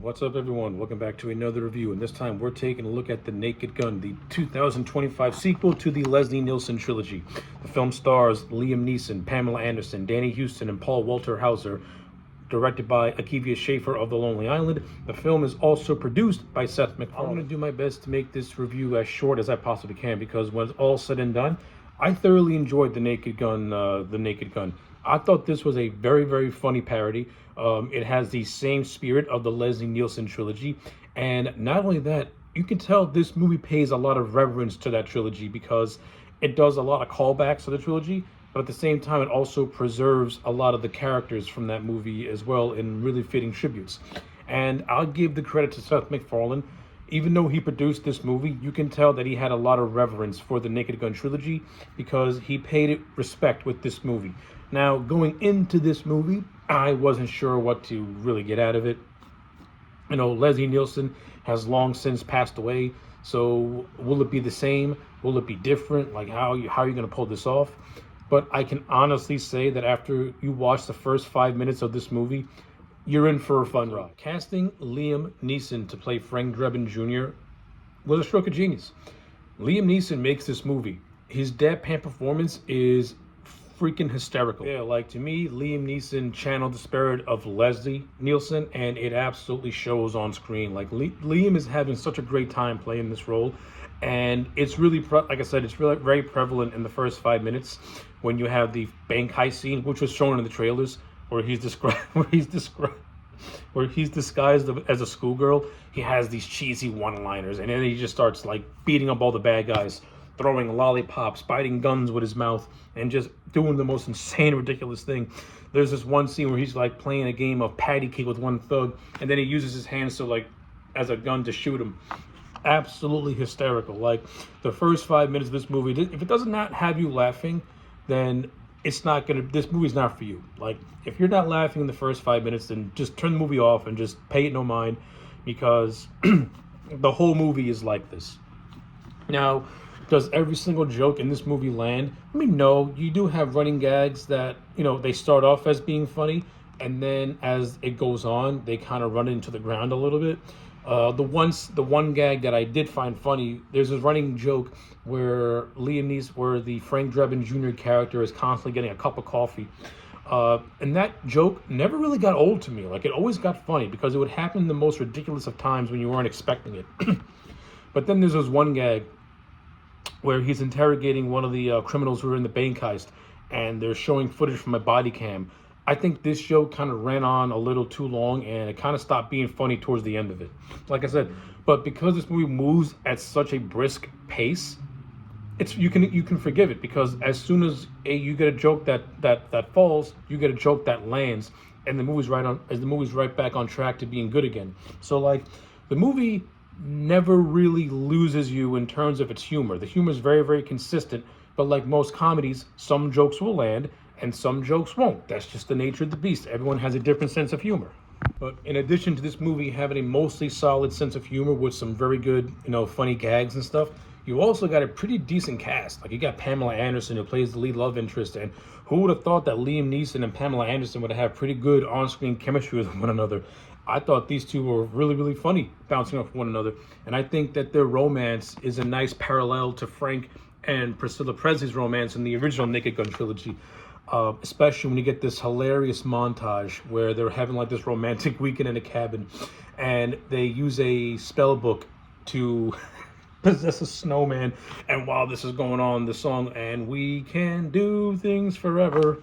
What's up, everyone? Welcome back to another review, and this time we're taking a look at The Naked Gun, the 2025 sequel to the Leslie Nielsen trilogy. The film stars Liam Neeson, Pamela Anderson, Danny Houston, and Paul Walter Hauser. Directed by Akivia Schaefer of The Lonely Island. The film is also produced by Seth MacFarlane. I'm going to do my best to make this review as short as I possibly can, because when it's all said and done, I thoroughly enjoyed The Naked Gun. I thought this was a very, very funny parody. It has the same spirit of the Leslie Nielsen trilogy. And not only that, you can tell this movie pays a lot of reverence to that trilogy because it does a lot of callbacks to the trilogy, but at the same time, it also preserves a lot of the characters from that movie as well in really fitting tributes. And I'll give the credit to Seth MacFarlane. Even though he produced this movie, you can tell that he had a lot of reverence for the Naked Gun trilogy because he paid it respect with this movie. Now, going into this movie, I wasn't sure what to really get out of it. You know, Leslie Nielsen has long since passed away, so will it be the same? Will it be different? Like, how are you going to pull this off? But I can honestly say that after you watch the first 5 minutes of this movie, you're in for a fun ride. Casting Liam Neeson to play Frank Drebin Jr. was a stroke of genius. Liam Neeson makes this movie. His deadpan performance is freaking hysterical. Yeah, like, to me, Liam Neeson channeled the spirit of Leslie Nielsen, and it absolutely shows on screen. Like, Liam is having such a great time playing this role, and it's really, like I said, it's really very prevalent in the first 5 minutes when you have the bank heist scene, which was shown in the trailers, where he's disguised as a schoolgirl. He has these cheesy one-liners, and then he just starts like beating up all the bad guys, throwing lollipops, biting guns with his mouth, and just doing the most insane, ridiculous thing. There's this one scene where he's like playing a game of patty cake with one thug, and then he uses his hands to like as a gun to shoot him. Absolutely hysterical. Like, the first 5 minutes of this movie, if it does not have you laughing, then this movie's not for you. Like, if you're not laughing in the first 5 minutes, then just turn the movie off and just pay it no mind, because the whole movie is like this. Now, does every single joke in this movie land? I mean, no. You do have running gags that, you know, they start off as being funny, and then as it goes on, they kind of run into the ground a little bit. The one gag that I did find funny, there's this running joke where where the Frank Drebin Jr. character is constantly getting a cup of coffee. And that joke never really got old to me. Like, it always got funny because it would happen in the most ridiculous of times when you weren't expecting it. But then there's this one gag where he's interrogating one of the criminals who were in the bank heist, and they're showing footage from a body cam. I think this show kind of ran on a little too long, and it kind of stopped being funny towards the end of it. Like I said, but because this movie moves at such a brisk pace, you can forgive it, because as soon as you get a joke that falls, you get a joke that lands, and the movie's right back on track to being good again. So, like, the movie never really loses you in terms of its humor. The humor is very, very consistent, but like most comedies, some jokes will land and some jokes won't. That's just the nature of the beast. Everyone has a different sense of humor. But in addition to this movie having a mostly solid sense of humor with some very good, funny gags and stuff, you also got a pretty decent cast. Like, you got Pamela Anderson, who plays the lead love interest, and who would have thought that Liam Neeson and Pamela Anderson would have pretty good on-screen chemistry with one another. I thought these two were really, really funny, bouncing off one another. And I think that their romance is a nice parallel to Frank and Priscilla Presley's romance in the original Naked Gun trilogy. Especially when you get this hilarious montage where they're having like this romantic weekend in a cabin, and they use a spell book to possess a snowman. And while this is going on, the song "And We Can Do Things Forever,"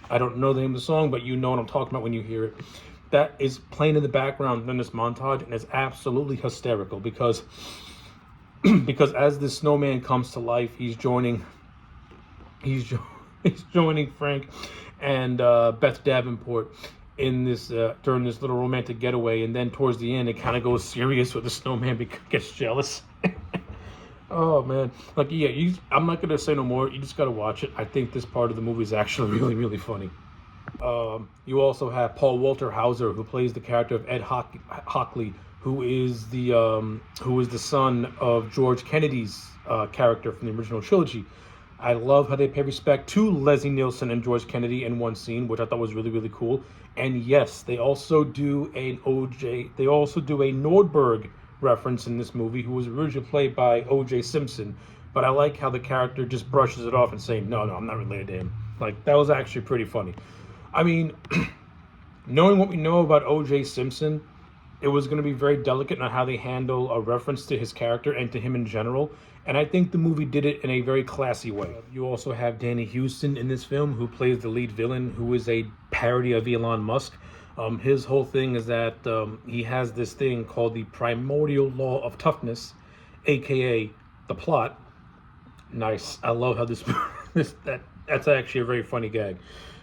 I don't know the name of the song, but you know what I'm talking about when you hear it. That is playing in the background in this montage, and it's absolutely hysterical because as this snowman comes to life, he's joining Frank and Beth Davenport in this during this little romantic getaway, and then towards the end, it kind of goes serious with the snowman gets jealous. Oh man, like, yeah, I'm not gonna say no more. You just gotta watch it. I think this part of the movie is actually really, really funny. You also have Paul Walter Hauser, who plays the character of Ed Hockley, who is the son of George Kennedy's character from the original trilogy. I love how they pay respect to Leslie Nielsen and George Kennedy in one scene, which I thought was really, really cool. And yes, they also do a Nordberg reference in this movie, who was originally played by O.J. Simpson. But I like how the character just brushes it off and saying, no, I'm not related to him. Like, that was actually pretty funny. I mean, knowing what we know about O.J. Simpson, it was going to be very delicate on how they handle a reference to his character and to him in general. And I think the movie did it in a very classy way. You also have Danny Houston in this film, who plays the lead villain, who is a parody of Elon Musk. His whole thing is that he has this thing called the primordial law of toughness, aka the plot. Nice. I love how that's actually a very funny gag.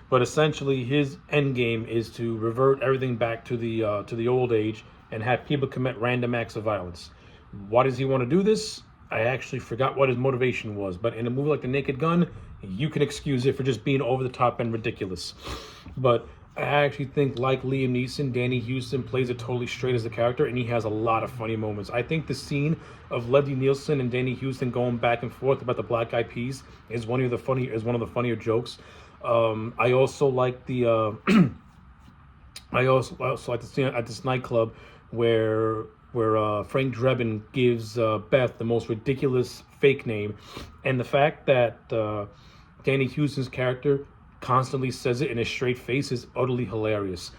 But essentially, his end game is to revert everything back to the old age and have people commit random acts of violence. Why does he want to do this? I actually forgot what his motivation was. But in a movie like The Naked Gun, you can excuse it for just being over the top and ridiculous. But I actually think, like Liam Neeson, Danny Houston plays it totally straight as a character, and he has a lot of funny moments. I think the scene of Leslie Nielsen and Danny Houston going back and forth about the Black Eyed Peas is one of the funnier jokes. I also like the I also like the scene at this nightclub where Frank Drebin gives Beth the most ridiculous fake name, and the fact that Danny Houston's character constantly says it in a straight face is utterly hilarious.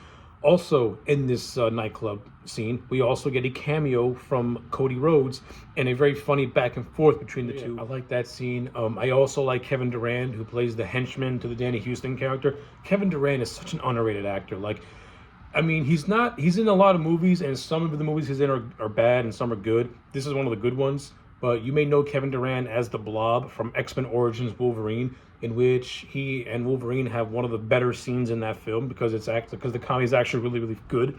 Also, in this nightclub scene, we also get a cameo from Cody Rhodes and a very funny back and forth between the two. I like that scene. I also like Kevin Durant, who plays the henchman to the Danny Houston character. Kevin Durant is such an underrated actor. Like, I mean, he's in a lot of movies, and some of the movies he's in are bad and some are good. This is one of the good ones. But you may know Kevin Durant as the Blob from X-Men Origins Wolverine, in which he and Wolverine have one of the better scenes in that film because the comedy is actually really, really good.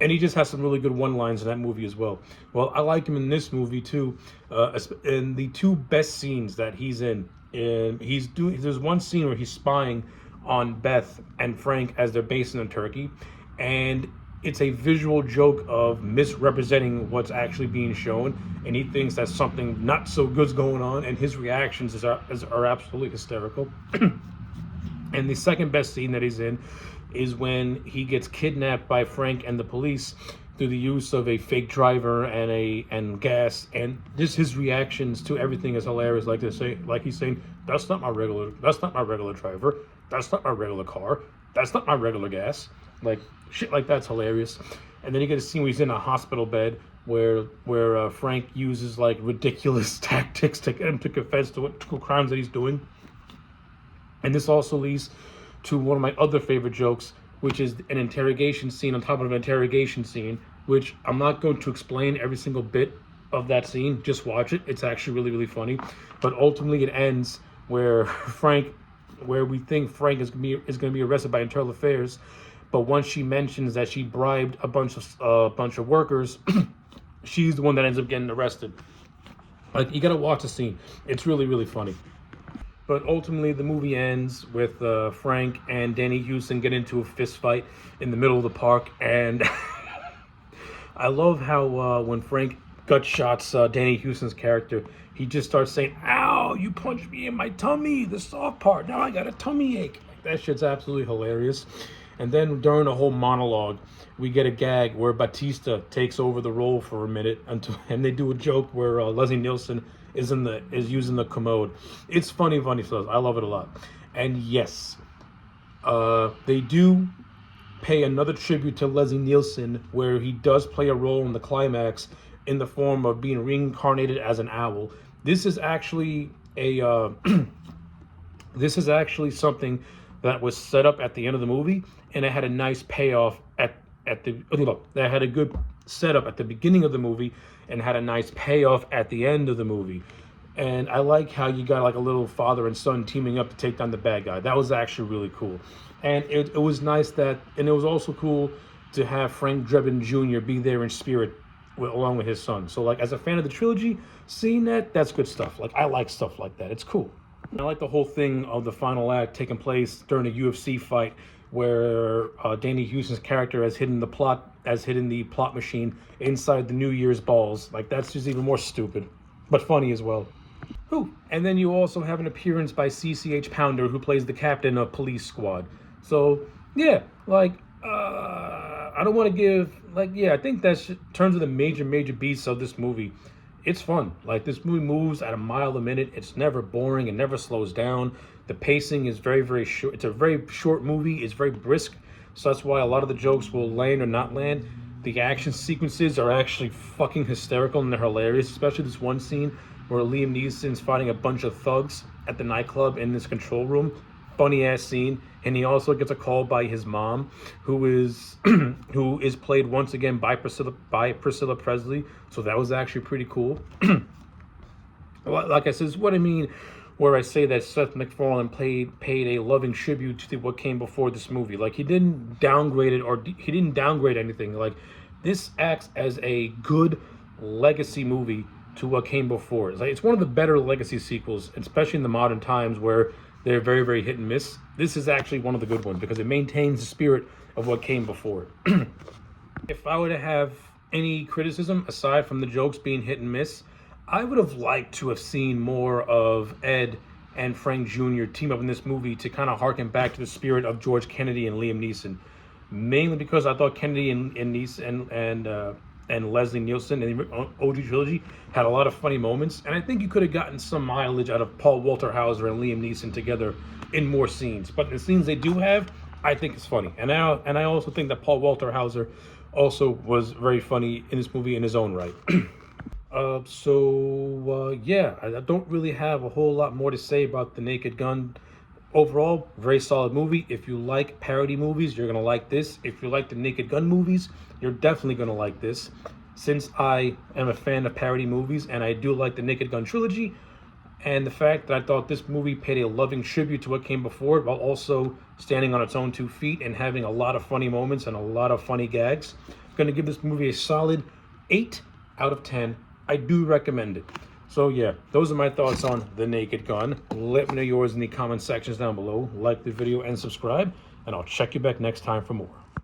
And he just has some really good one-liners in that movie as well. Well, I like him in this movie too. In the two best scenes that he's in, there's one scene where he's spying on Beth and Frank as they're based in Turkey, and it's a visual joke of misrepresenting what's actually being shown, and he thinks that something not so good's going on, and his reactions are absolutely hysterical. And the second best scene that he's in is when he gets kidnapped by Frank and the police through the use of a fake driver and gas, and just his reactions to everything is hilarious. Like he's saying, that's not my regular driver, that's not my regular car, that's not my regular gas. Like, shit like that's hilarious. And then you get a scene where he's in a hospital bed where Frank uses like ridiculous tactics to get him to confess to crimes that he's doing. And this also leads to one of my other favorite jokes, which is an interrogation scene on top of an interrogation scene, which I'm not going to explain every single bit of that scene. Just watch it. It's actually really, really funny. But ultimately it ends where we think Frank is going to be arrested by Internal Affairs. But once she mentions that she bribed a bunch of workers, she's the one that ends up getting arrested. Like, you gotta watch the scene. It's really, really funny. But ultimately, the movie ends with Frank and Danny Houston get into a fist fight in the middle of the park, and I love how when Frank gut shots Danny Houston's character, he just starts saying, "Ow! You punched me in my tummy, the soft part. Now I got a tummy ache." Like, that shit's absolutely hilarious. And then during a whole monologue, we get a gag where Batista takes over the role for a minute, and they do a joke where Leslie Nielsen is using the commode. It's funny stuff. I love it a lot. And yes, they do pay another tribute to Leslie Nielsen, where he does play a role in the climax in the form of being reincarnated as an owl. This is actually something that was set up at the end of the movie, and it had a nice payoff that had a good setup at the beginning of the movie and had a nice payoff at the end of the movie. And I like how you got like a little father and son teaming up to take down the bad guy. That was actually really cool. And it was nice and it was also cool to have Frank Drebin Jr. be there in spirit along with his son. So like, as a fan of the trilogy, seeing that's good stuff. Like, I like stuff like that. It's cool. I like the whole thing of the final act taking place during a UFC fight where Danny Houston's character has hidden the plot machine inside the New Year's balls. Like, that's just even more stupid, but funny as well. Who? And then you also have an appearance by CCH Pounder, who plays the captain of Police Squad. So, yeah, like, I don't want to give, like, yeah, I think that's in terms of the major beats of this movie. It's fun. Like, this movie moves at a mile a minute. It's never boring. It never slows down. The pacing is very short. It's a very short movie. It's very brisk. So that's why a lot of the jokes will land or not land. The action sequences are actually fucking hysterical and they're hilarious, especially this one scene where Liam Neeson's fighting a bunch of thugs at the nightclub in this control room. Funny ass scene. And he also gets a call by his mom, who is who is played once again by Priscilla Presley. So that was actually pretty cool. Like I said, this is what I mean where I say that Seth MacFarlane paid a loving tribute to what came before this movie. Like, he didn't downgrade it, or he didn't downgrade anything. Like, this acts as a good legacy movie to what came before. It's one of the better legacy sequels, especially in the modern times where they're very hit and miss. This is actually one of the good ones because it maintains the spirit of what came before. If I were to have any criticism aside from the jokes being hit and miss, I would have liked to have seen more of Ed and Frank Jr. team up in this movie to kind of harken back to the spirit of George Kennedy and Liam Neeson. Mainly because I thought Kennedy and Neeson and Leslie Nielsen in the OG trilogy had a lot of funny moments, and I think you could have gotten some mileage out of Paul Walter Hauser and Liam Neeson together in more scenes. But the scenes they do have, I think it's funny, and I also think that Paul Walter Hauser also was very funny in this movie in his own right. Yeah, I don't really have a whole lot more to say about The Naked Gun. Overall, very solid movie. If you like parody movies, you're going to like this. If you like the Naked Gun movies, you're definitely going to like this. Since I am a fan of parody movies and I do like the Naked Gun trilogy, and the fact that I thought this movie paid a loving tribute to what came before it while also standing on its own 2 feet and having a lot of funny moments and a lot of funny gags, I'm going to give this movie a solid 8 out of 10. I do recommend it. So yeah, those are my thoughts on The Naked Gun. Let me know yours in the comment sections down below. Like the video and subscribe, and I'll check you back next time for more.